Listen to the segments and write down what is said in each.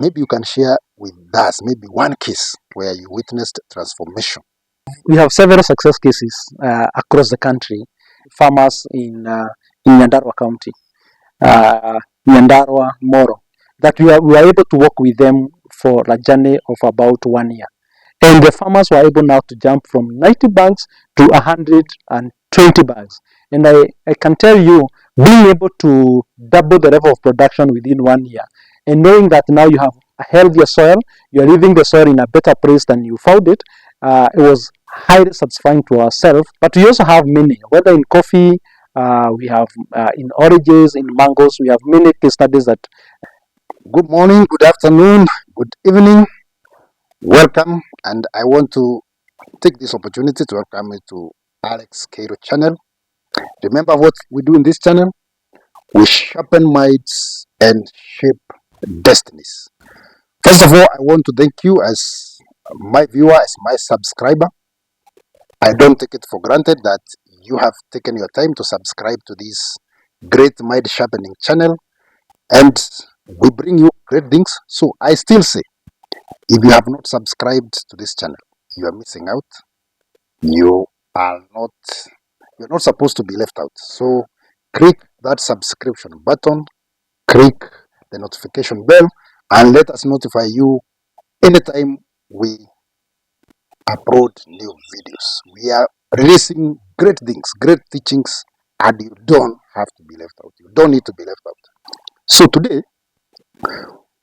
Maybe you can share with us maybe one case where you witnessed transformation. We have several success cases across the country. Farmers in Nyandarua County, Nyandarua, Moro, that we are able to work with them for a journey of about 1 year. And the farmers were able now to jump from 90 bags to 120 bags. And I can tell you, being able to double the level of production within 1 year, and knowing that now you have a healthier soil, you are leaving the soil in a better place than you found it, it was highly satisfying to ourselves. But we also have many, whether in coffee, we have in oranges, in mangoes, we have many case studies that. Good morning, good afternoon, good evening. Welcome, and I want to take this opportunity to welcome you to Alex Cairo channel. Remember what we do in this channel? We sharpen minds and shape destinies. First of all, I want to thank you as my viewer, as my subscriber. I don't take it for granted that you have taken your time to subscribe to this great mind sharpening channel, and we bring you great things. So I still say, if you have not subscribed to this channel, you are missing out. You're not supposed to be left out. So click that subscription button, click the notification bell, and let us notify you anytime we upload new videos. We are releasing great things, great teachings, and you don't have to be left out. You don't need to be left out. So today,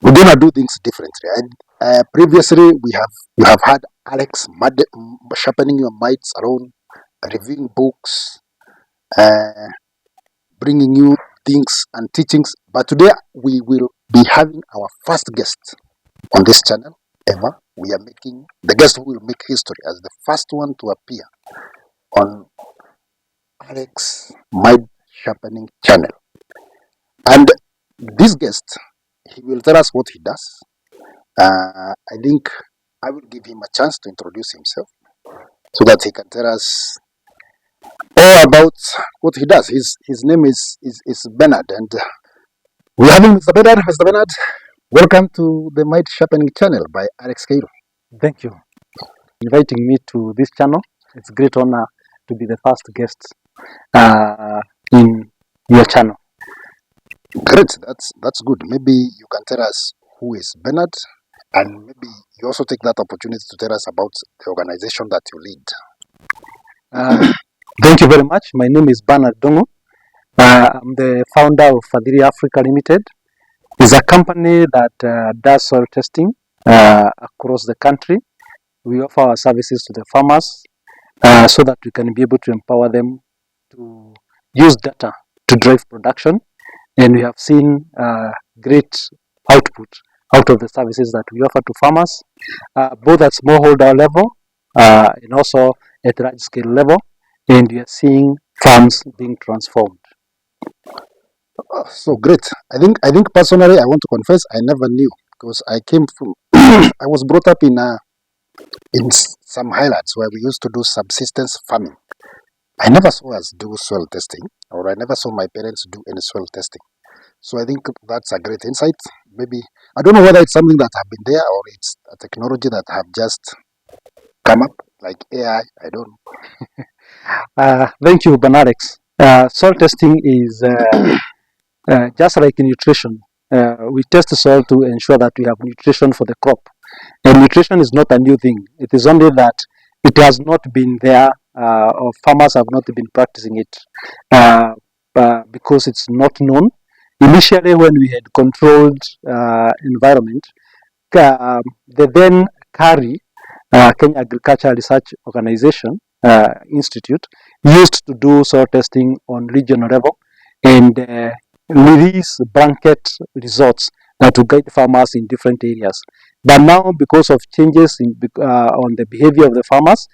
we're gonna do things differently. And previously, you have had Alex sharpening your minds around reviewing books, bringing you things and teachings. But today, we will be having our first guest on this channel ever. We are making the guest who will make history as the first one to appear on Alex Mind Sharpening channel. And this guest, he will tell us what he does. I think I will give him a chance to introduce himself so that he can tell us all about what he does. His name is Bernard, and we have him, Mr. Bernard. Mr. Bernard, welcome to the Mind Sharpening channel by Alex Cairo. Thank you for inviting me to this channel. It's a great honor to be the first guest in your channel. Great, that's good. Maybe you can tell us who is Bernard, and maybe you also take that opportunity to tell us about the organization that you lead. Thank you very much. My name is Bernard Dongo. I'm the founder of Fadhili Africa Limited. It's a company that does soil testing across the country. We offer our services to the farmers so that we can be able to empower them to use data to drive production. And we have seen great output out of the services that we offer to farmers, both at smallholder level and also at large scale level. And we are seeing farms being transformed. So great. I think personally, I want to confess, I never knew, because I came from I was brought up in some highlands where we used to do subsistence farming. I never saw us do soil testing, or I never saw my parents do any soil testing. So I think that's a great insight. Maybe, I don't know whether it's something that have been there or it's a technology that have just come up, like AI, I don't know. Thank you, Bernard. Soil testing is just like nutrition. We test the soil to ensure that we have nutrition for the crop. And nutrition is not a new thing. It is only that it has not been there, or farmers have not been practicing it because it's not known. Initially, when we had controlled environment, the then CARI, Kenya Agricultural Research Organization Institute, used to do soil testing on regional level and release blanket results that will guide farmers in different areas. But now, because of changes on the behavior of the farmers,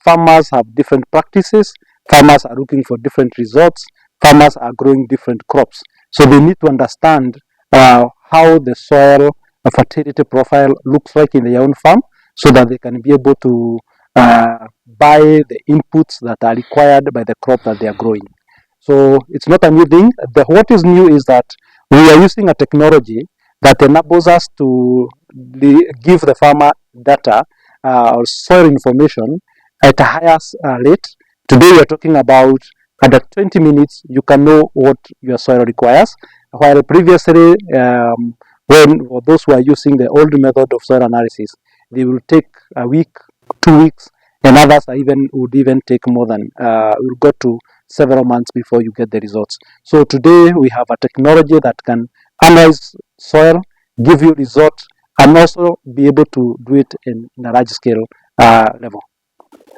farmers have different practices, farmers are looking for different results, farmers are growing different crops. So they need to understand how the soil fertility profile looks like in their own farm, so that they can be able to buy the inputs that are required by the crop that they are growing. So it's not a new thing. What is new is that we are using a technology that enables us to give the farmer data or soil information at a higher rate. Today we are talking about under 20 minutes you can know what your soil requires, while previously when for those who are using the old method of soil analysis, they will take a week, 2 weeks, and others would even take more than will go to several months before you get the results. So today we have a technology that can analyze soil, give you results, and also be able to do it in a large scale level.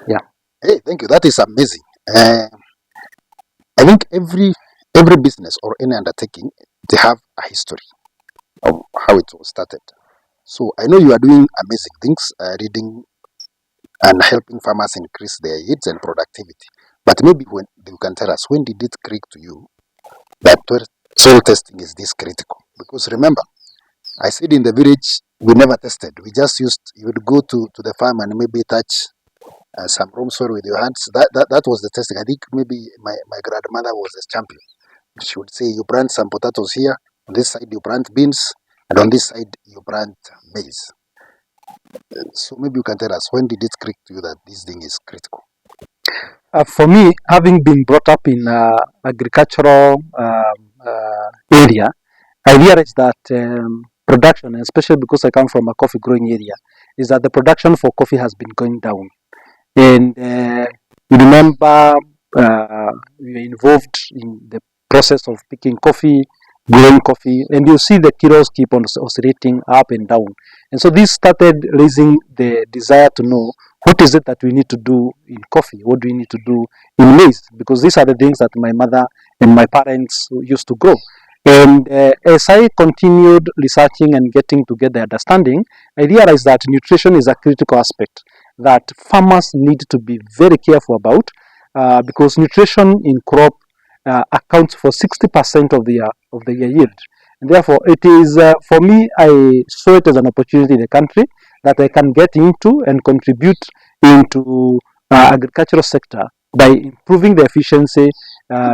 Yeah. Hey, thank you. That is amazing. I think every business or any undertaking, they have a history of how it was started. So I know you are doing amazing things, reading and helping farmers increase their yields and productivity. But maybe when you can tell us, when did it click to you that soil testing is this critical? Because remember, I said in the village we never tested. We just used, you would go to the farm and maybe touch some room soil with your hands. That was the testing. I think maybe my grandmother was a champion. She would say, you plant some potatoes here, on this side you plant beans, and on this side you plant maize. So maybe you can tell us, when did it click to you that this thing is critical? For me, having been brought up in agricultural area, I realized that production, especially because I come from a coffee growing area, is that the production for coffee has been going down. And you remember we were involved in the process of picking coffee, growing coffee, and you see the kilos keep on oscillating up and down. And so this started raising the desire to know what is it that we need to do in coffee, what do we need to do in maize, because these are the things that my mother and my parents used to grow. And as I continued researching and getting to get the understanding, I realized that nutrition is a critical aspect that farmers need to be very careful about, because nutrition in crop accounts for 60% of the yield. And therefore, it is for me, I saw it as an opportunity in the country that I can get into and contribute into agricultural sector by improving the efficiency,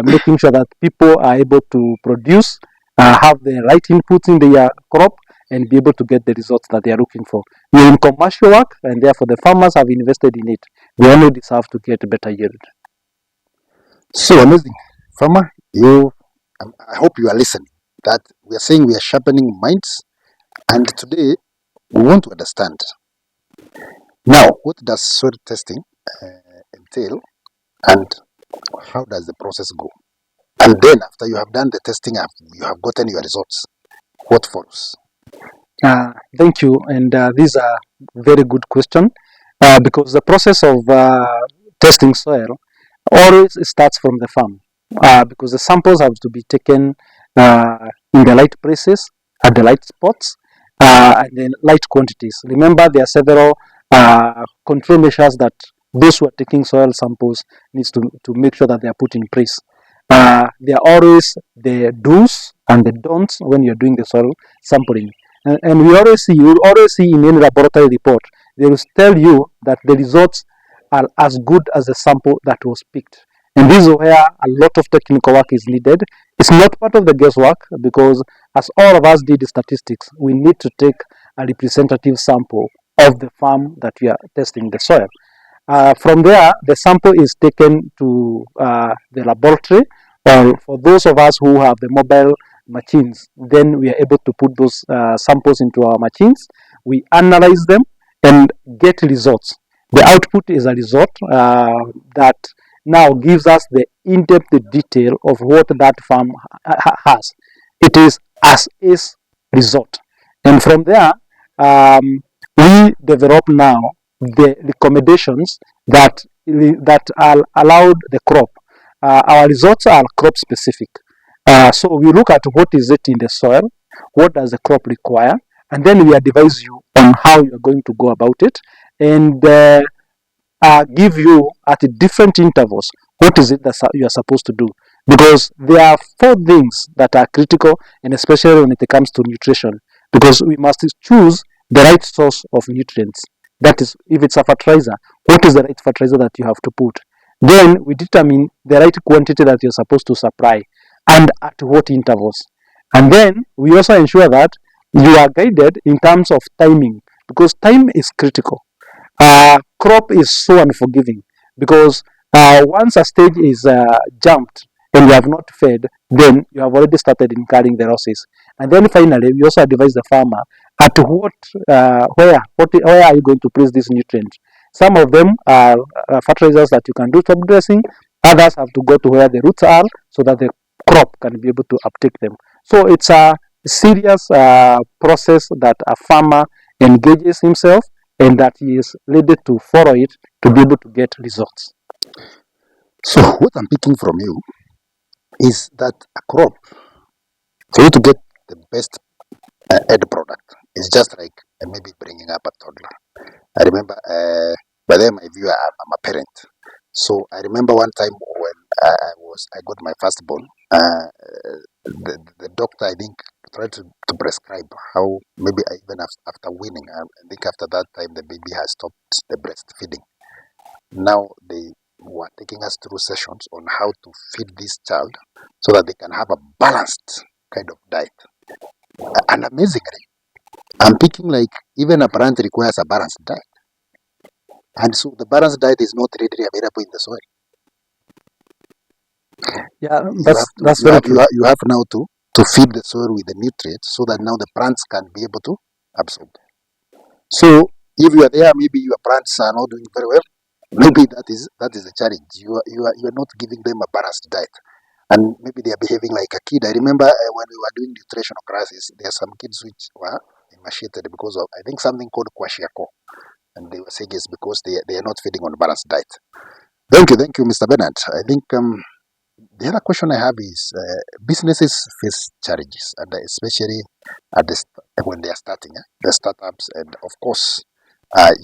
making sure that people are able to produce, have the right inputs in their crop, and be able to get the results that they are looking for. We're in commercial work, and therefore the farmers have invested in it. They only deserve to get better yield. So amazing. Farmer, I hope you are listening. That we are saying we are sharpening minds, and today we want to understand. Now, what does soil testing entail, and how does the process go? And then, after you have done the testing, you have gotten your results, what follows? Thank you, and this is a very good question, because the process of testing soil always starts from the farm, because the samples have to be taken in the right places, at the right spots, and in light quantities. Remember, there are several control measures that those who are taking soil samples needs to make sure that they are put in place. There are always the do's and the don'ts when you're doing the soil sampling. And you will always see in any laboratory report, they will tell you that the results are as good as the sample that was picked. And this is where a lot of technical work is needed. It's not part of the guesswork, because as all of us did statistics, we need to take a representative sample of the farm that we are testing the soil. From there, the sample is taken to the laboratory, or for those of us who have the mobile machines, then we are able to put those samples into our machines. We analyze them and get results. The output is a result that now gives us the in-depth detail of what that farm has. It is as is result. And from there, we develop now the recommendations that are allowed the crop. Our results are crop specific. So we look at what is it in the soil, what does the crop require, and then we advise you on how you are going to go about it, and give you at different intervals what is it that you are supposed to do. Because there are four things that are critical, and especially when it comes to nutrition, because we must choose the right source of nutrients. That is, if it's a fertilizer, what is the right fertilizer that you have to put? Then we determine the right quantity that you're supposed to supply and at what intervals. And then we also ensure that you are guided in terms of timing, because time is critical. Crop is so unforgiving, because once a stage is jumped and you have not fed, then you have already started incurring the losses. And then finally, we also advise the farmer at where are you going to place these nutrients. Some of them are fertilizers that you can do top dressing. Others have to go to where the roots are so that the crop can be able to uptake them. So it's a serious process that a farmer engages himself, and that he is ready to follow it to be able to get results. So what I'm picking from you is that a crop, for you to get the best end product, is just like maybe bringing up a toddler. I remember, by then my view, I'm a parent. So I remember one time when I got my firstborn, the doctor, I think, tried to prescribe how maybe even after weaning, I think after that time the baby has stopped the breastfeeding. Now they were taking us through sessions on how to feed this child so that they can have a balanced kind of diet. And amazingly, I'm picking like even a plant requires a balanced diet. And so the balanced diet is not readily available in the soil. Yeah, You have to that's very true. you have now to feed the soil with the nutrients so that now the plants can be able to absorb. So if you are there, maybe your plants are not doing very well. Maybe that is the challenge. You are not giving them a balanced diet, and maybe they are behaving like a kid. I remember when we were doing nutritional classes, there are some kids which were emaciated because of, I think, something called kwashiako, and they were saying it's because they are not feeding on a balanced diet. Thank you, Mr. Bernard. I think the other question I have is businesses face challenges, and especially when they are starting, the startups, and of course,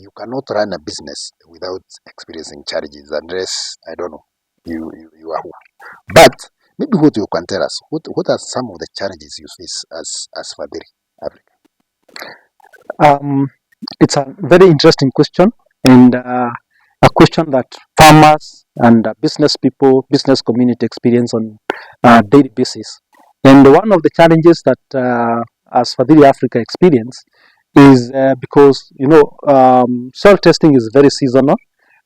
you cannot run a business without experiencing challenges unless, I don't know, you are who. But maybe what you can tell us, what are some of the challenges you face as Fabiri Africa? Um, it's a very interesting question, and a question that farmers and business people, business community experience on a daily basis. And one of the challenges that as Fadhili Africa experience is because soil testing is very seasonal.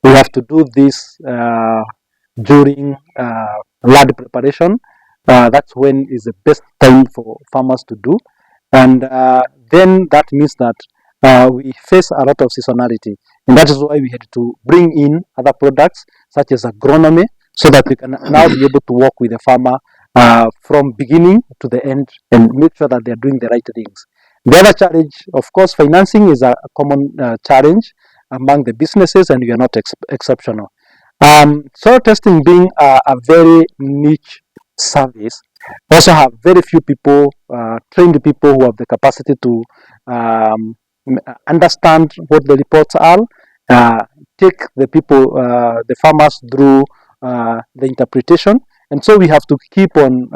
We have to do this during land preparation. That's when is the best time for farmers to do, and then that means that we face a lot of seasonality, and that is why we had to bring in other products such as agronomy, so that we can now be able to work with the farmer from beginning to the end and make sure that they are doing the right things. The other challenge, of course, financing is a common challenge among the businesses, and we are not exceptional. Soil testing being a very niche service, also have very few people, trained people who have the capacity to um, understand what the reports are, uh, take the people, the farmers through the interpretation. And so we have to keep on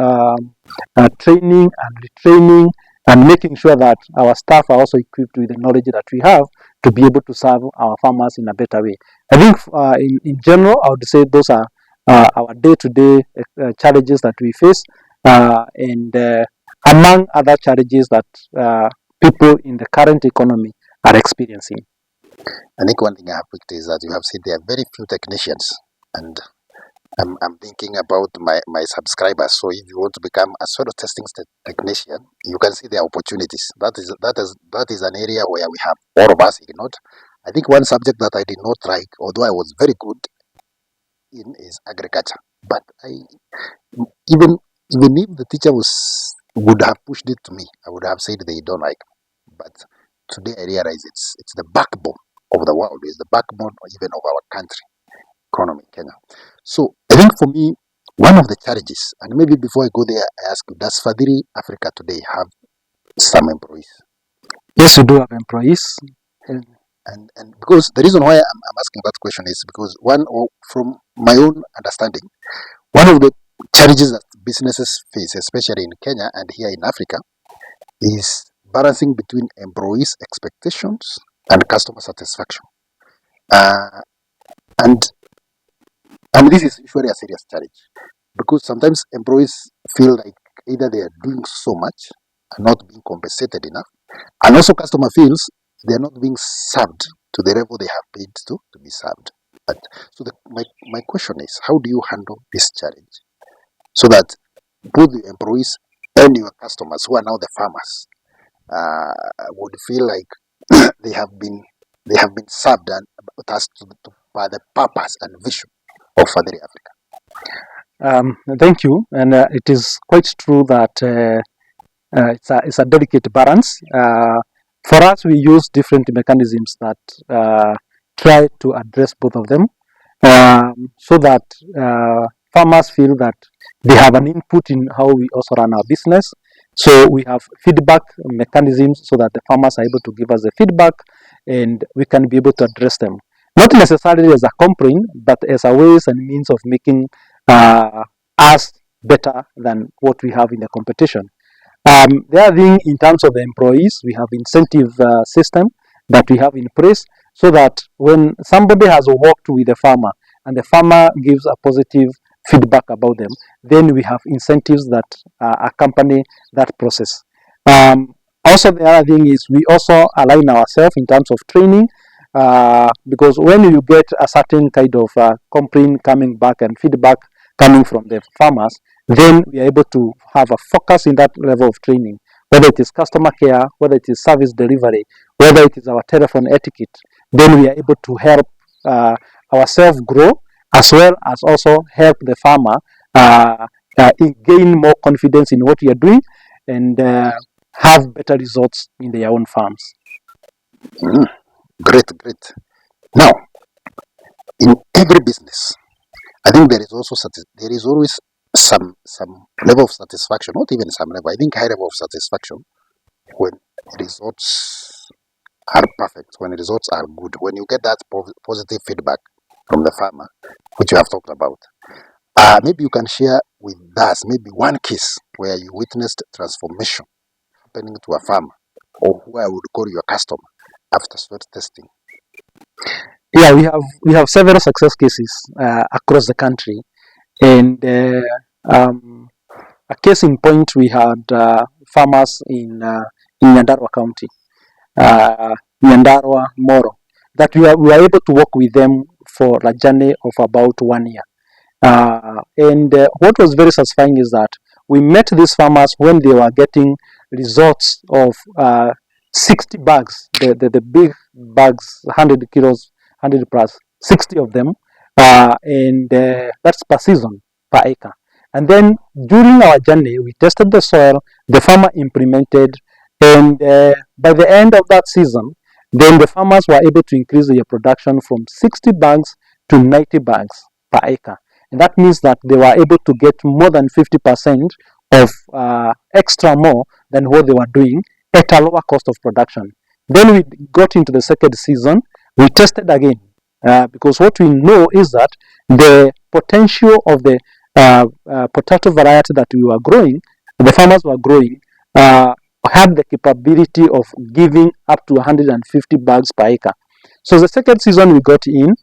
training and retraining and making sure that our staff are also equipped with the knowledge that we have to be able to serve our farmers in a better way. I think in general, I would say those are our day-to-day challenges that we face, and among other challenges that people in the current economy are experiencing. I think one thing I have picked is that you have said there are very few technicians, and I'm thinking about my subscribers. So if you want to become a soil testing technician, you can see the opportunities. That is an area where we have all of us ignored. I think one subject that I did not like, although I was very good in, is agriculture. But even even if the teacher would have pushed it to me, I would have said they don't like. But today I realize it's the backbone of the world. It's the backbone even of our country economy, Kenya. So I think for me, one of the challenges, and maybe before I go there, I ask you, does Fadhili Africa today have some employees? Yes, we do have employees. And And because the reason why I'm asking that question is because from my own understanding, one of the challenges that businesses face, especially in Kenya and here in Africa, is balancing between employees' expectations and customer satisfaction. Uh, and and this is usually a serious challenge because sometimes employees feel like either they are doing so much and not being compensated enough, And also customer feels they're not being served to the level they have paid to be served. But so my question is, how do you handle this challenge so that both the employees and your customers, who are now the farmers, would feel like they have been served and tasked by the purpose and vision of Fadhili Africa? Thank you. And it is quite true that it's a delicate balance. For us, we use different mechanisms that try to address both of them, so that farmers feel that they have an input in how we also run our business. So we have feedback mechanisms so that the farmers are able to give us the feedback and we can be able to address them. Not necessarily as a complaint, but as a ways and means of making us better than what we have in the competition. The other thing, in terms of the employees, we have incentive system that we have in place so that when somebody has worked with the farmer and the farmer gives a positive feedback about them, then we have incentives that accompany that process. Also, the other thing is we also align ourselves in terms of training, because when you get a certain kind of complaint coming back and feedback coming from the farmers, then we are able to have a focus in that level of training, whether it is customer care, whether it is service delivery, whether it is our telephone etiquette. Then we are able to help ourselves grow, as well as also help the farmer gain more confidence in what we are doing and have better results in their own farms. Great. Now, in every business, I think there is always some level of satisfaction, not even some level. I think high level of satisfaction when results are perfect, when results are good, when you get that positive feedback from the farmer, which you have talked about. Maybe you can share with us maybe one case where you witnessed transformation happening to a farmer, or who I would call your customer, after sweat testing. Yeah, we have several success cases across the country, and a case in point, we had farmers in Nyandarua County, Nyandarua, Moro, that we were able to work with them for a journey of about 1 year. And what was very satisfying is that we met these farmers when they were getting results of 60 bags, the big bags, 100 kilos, 100 plus, 60 of them, and that's per season, per acre. And then during our journey, we tested the soil, the farmer implemented, and by the end of that season, then the farmers were able to increase their production from 60 bags to 90 bags per acre. And that means that they were able to get more than 50% of extra more than what they were doing at a lower cost of production. Then we got into the second season, we tested again, because what we know is that the potential of the potato variety that we were growing, the farmers were growing, had the capability of giving up to 150 bags per acre. So the second season we got in,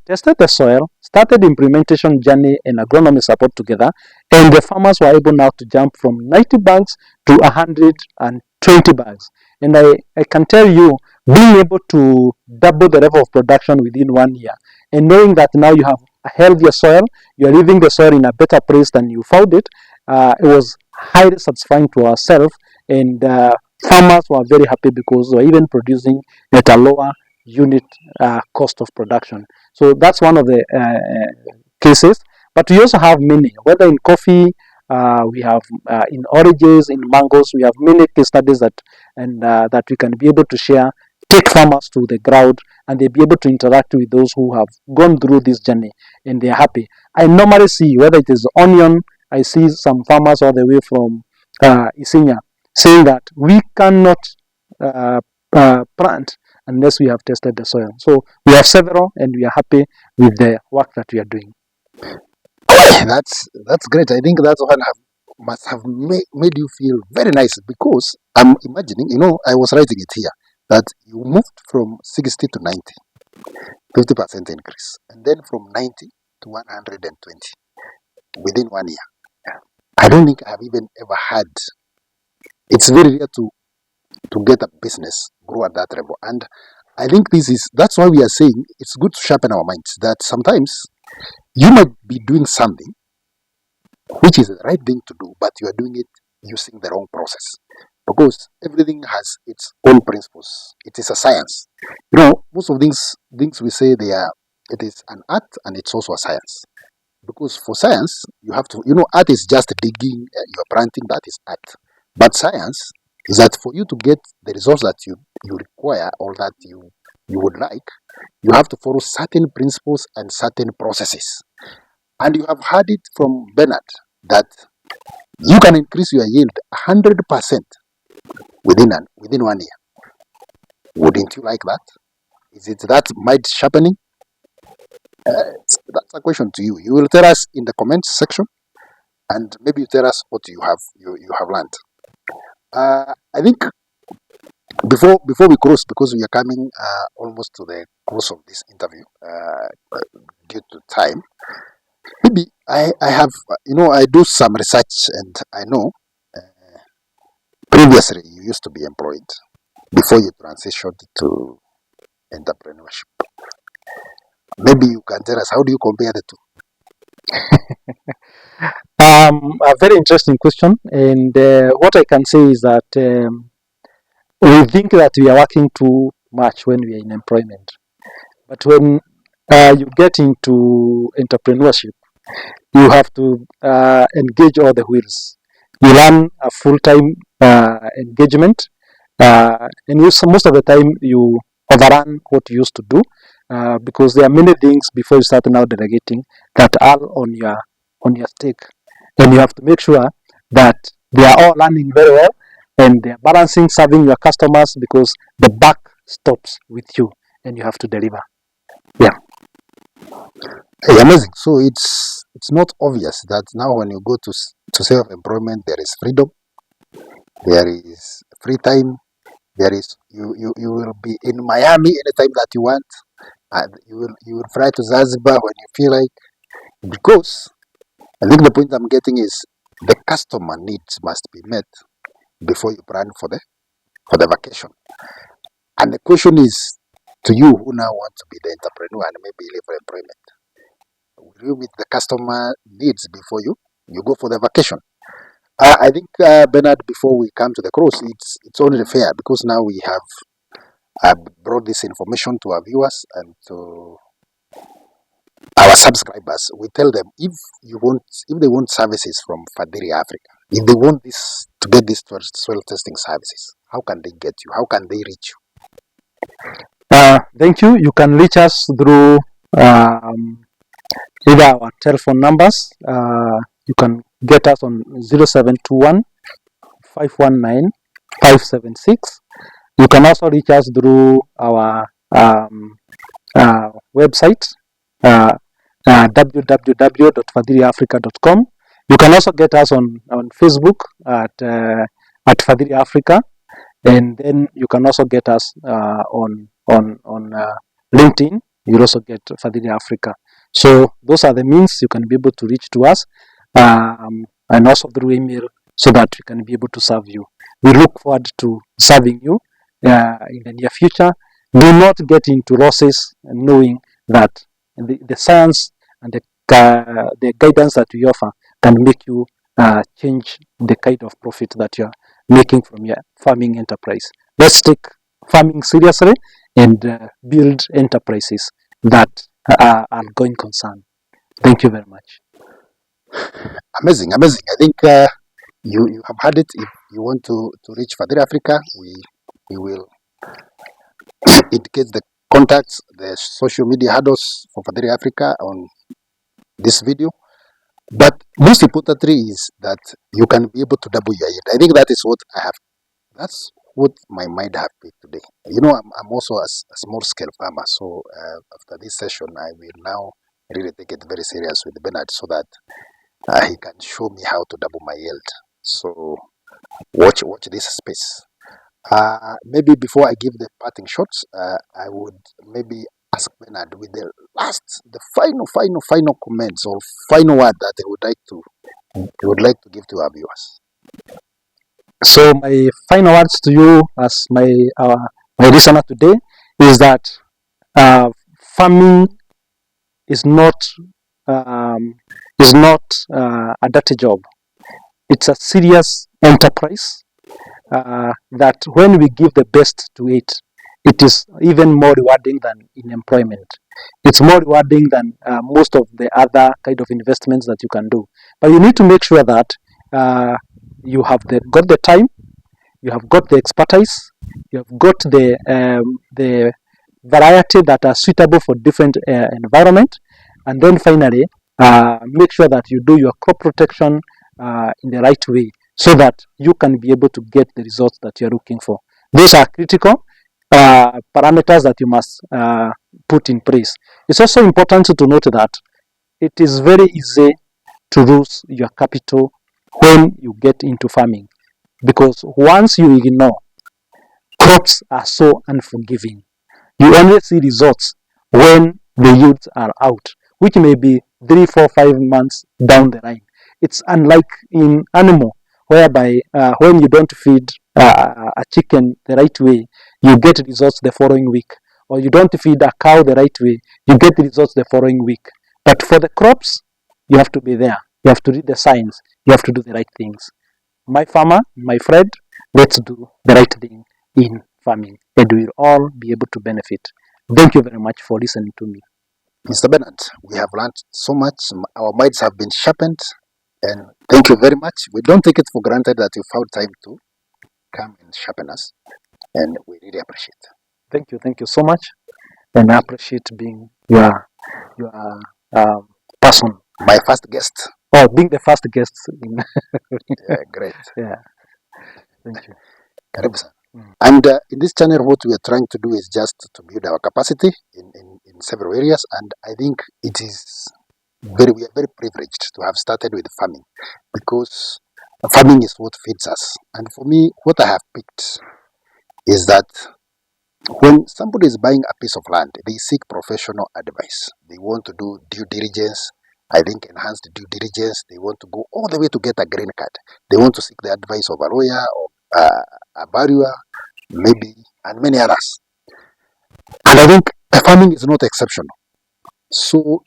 tested the soil, started implementation journey and agronomy support together, and the farmers were able now to jump from 90 bags to 120 bags. And I can tell you, being able to double the level of production within 1 year, and knowing that now you have a healthier soil, you're leaving the soil in a better place than you found it, it was highly satisfying to ourselves, and farmers were very happy because they were even producing at a lower unit cost of production. So that's one of the cases. But we also have many, whether in coffee, we have in oranges, in mangoes, we have many case studies that we can be able to share, take farmers to the ground, and they'll be able to interact with those who have gone through this journey, and they're happy. I normally see, whether it is onion, I see some farmers all the way from Isinya saying that we cannot plant unless we have tested the soil. So we have several, and we are happy with the work that we are doing. That's great. I think that's one must have made you feel very nice, because I'm imagining, I was writing it here, that you moved from 60 to 90, 50% increase, and then from 90 to 120 within 1 year. I don't think I've even ever had. It's very rare to to get a business grow at that level. And I think that's why we are saying it's good to sharpen our minds that sometimes you might be doing something which is the right thing to do, but you are doing it using the wrong process. Because everything has its own principles. It is a science. Most of things we say it is an art and it's also a science. Because for science, you have to, art is just digging, you're planting, that is art. But science is that for you to get the results that you require or that you would like, you have to follow certain principles and certain processes. And you have heard it from Bernard that you can increase your yield 100% within 1 year. Wouldn't you like that? Is it that mind sharpening? That's a question to you. You will tell us in the comments section, and maybe you tell us what you have learned. I think before we close, because we are coming almost to the close of this interview due to time, maybe I have I do some research and I know previously you used to be employed before you transitioned to entrepreneurship. Maybe you can tell us how do you compare the two? A very interesting question, and what I can say is that we think that we are working too much when we are in employment, but when you get into entrepreneurship, you have to engage all the wheels. You learn a full-time engagement, and most of the time you overrun what you used to do because there are many things before you start now delegating that are on your stake, and you have to make sure that they are all running very well and they are balancing serving your customers because the buck stops with you and you have to deliver. Yeah. Hey, amazing. So it's not obvious that now when you go to self-employment, there is freedom, there is free time, there is you will be in Miami anytime that you want, and you will fly to Zanzibar when you feel like. Because I think the point I'm getting is the customer needs must be met before you plan for the vacation. And the question is to you who now want to be the entrepreneur and maybe leave for employment. Will you meet the customer needs before you go for the vacation? I think Bernard, before we come to the close, it's only fair because now we have brought this information to our viewers and to our subscribers. We tell them if they want services from Fadiri Africa, if they want this to get these soil testing services, how can they get you? How can they reach you? Thank you. You can reach us through either our telephone numbers. You can get us on 0721 519 576. You can also reach us through our website, www.fadiriafrica.com. You can also get us on Facebook at Fadiri Africa, and then you can also get us on LinkedIn. You'll also get Fadiri Africa. So those are the means you can be able to reach to us, and also through email, so that we can be able to serve you. We look forward to serving you in the near future. Do not get into losses, knowing that the science and the guidance that we offer can make you change the kind of profit that you're making from your farming enterprise. Let's take farming seriously and build enterprises that are going concern. Thank you very much. Amazing. I think you have had it. If you want to reach Fadiri Africa, we will indicate the contacts, the social media handles for Fadiri Africa on this video. But most importantly is that you can be able to double your yield. I think that is what I have. That's what my mind have been today. I'm also a small scale farmer. So after this session, I will now really take it very serious with Bernard so that he can show me how to double my yield. So watch this space. Maybe before I give the parting shots, I would maybe ask Bernard with the final comments or final word that he would like to give to our viewers. So my final words to you as my listener today is that farming is not um, a dirty job. It's a serious enterprise that when we give the best to it, it is even more rewarding than in employment. It's more rewarding than most of the other kind of investments that you can do. But you need to make sure that you have got the time, you have got the expertise, you have got the variety that are suitable for different environment, and then finally make sure that you do your crop protection in the right way so that you can be able to get the results that you're looking for. Those are critical parameters that you must put in place. It's also important to note that it is very easy to lose your capital when you get into farming, because once you ignore, crops are so unforgiving. You only see results when the yields are out, which may be 3, 4, 5 months down the line. It's unlike in animal, whereby when you don't feed a chicken the right way, you get results the following week. Or you don't feed a cow the right way, you get results the following week. But for the crops, you have to be there. You have to read the signs. You have to do the right things. My farmer, my friend, let's do the right thing in farming, and we'll all be able to benefit. Thank you very much for listening to me. Mr. Bernard, we have learned so much. Our minds have been sharpened. And thank you very much. We don't take it for granted that you found time to come and sharpen us. And we really appreciate it. Thank you so much, and I appreciate being your person. My first guest. Oh, being the first guest. Yeah, great. Yeah, thank you. Karibu sana. And in this channel, what we are trying to do is just to build our capacity in several areas. And I think we are very privileged to have started with farming, because farming is what feeds us. And for me, what I have picked is that when somebody is buying a piece of land, they seek professional advice. They want to do due diligence. I think enhanced due diligence. They want to go all the way to get a green card. They want to seek the advice of a lawyer or a valuer, maybe, and many others. And I think farming is not exceptional. So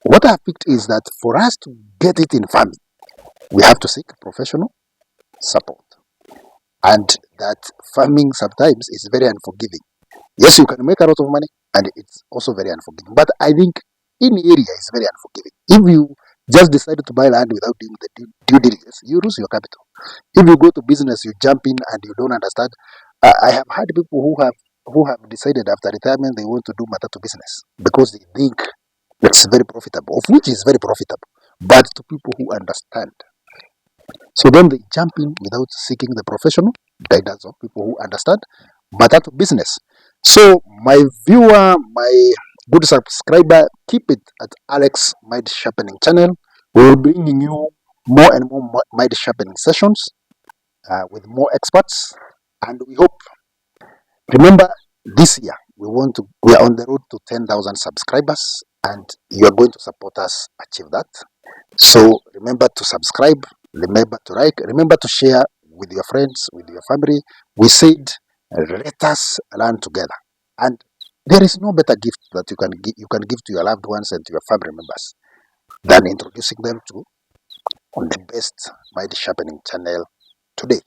what I have picked is that for us to get it in farming, we have to seek professional support. And that farming sometimes is very unforgiving. Yes, you can make a lot of money, and it's also very unforgiving. But I think any area is very unforgiving. If you just decide to buy land without doing the due diligence, you lose your capital. If you go to business, you jump in and you don't understand. I have had people who have decided after retirement they want to do matatu business because they think it's very profitable, of which is very profitable, but to people who understand. So then they jump in without seeking the professional guidance of people who understand matatu business. So my viewer, my good subscriber, keep it at Alex Mind Sharpening channel. We will be bringing you more and more mind sharpening sessions with more experts, and we hope. Remember, this year we are on the road to 10,000 subscribers, and you are going to support us achieve that. So remember to subscribe, remember to like, remember to share with your friends, with your family. We said, let us learn together. And there is no better gift that you can give to your loved ones and to your family members than introducing them to on the best mind sharpening channel today.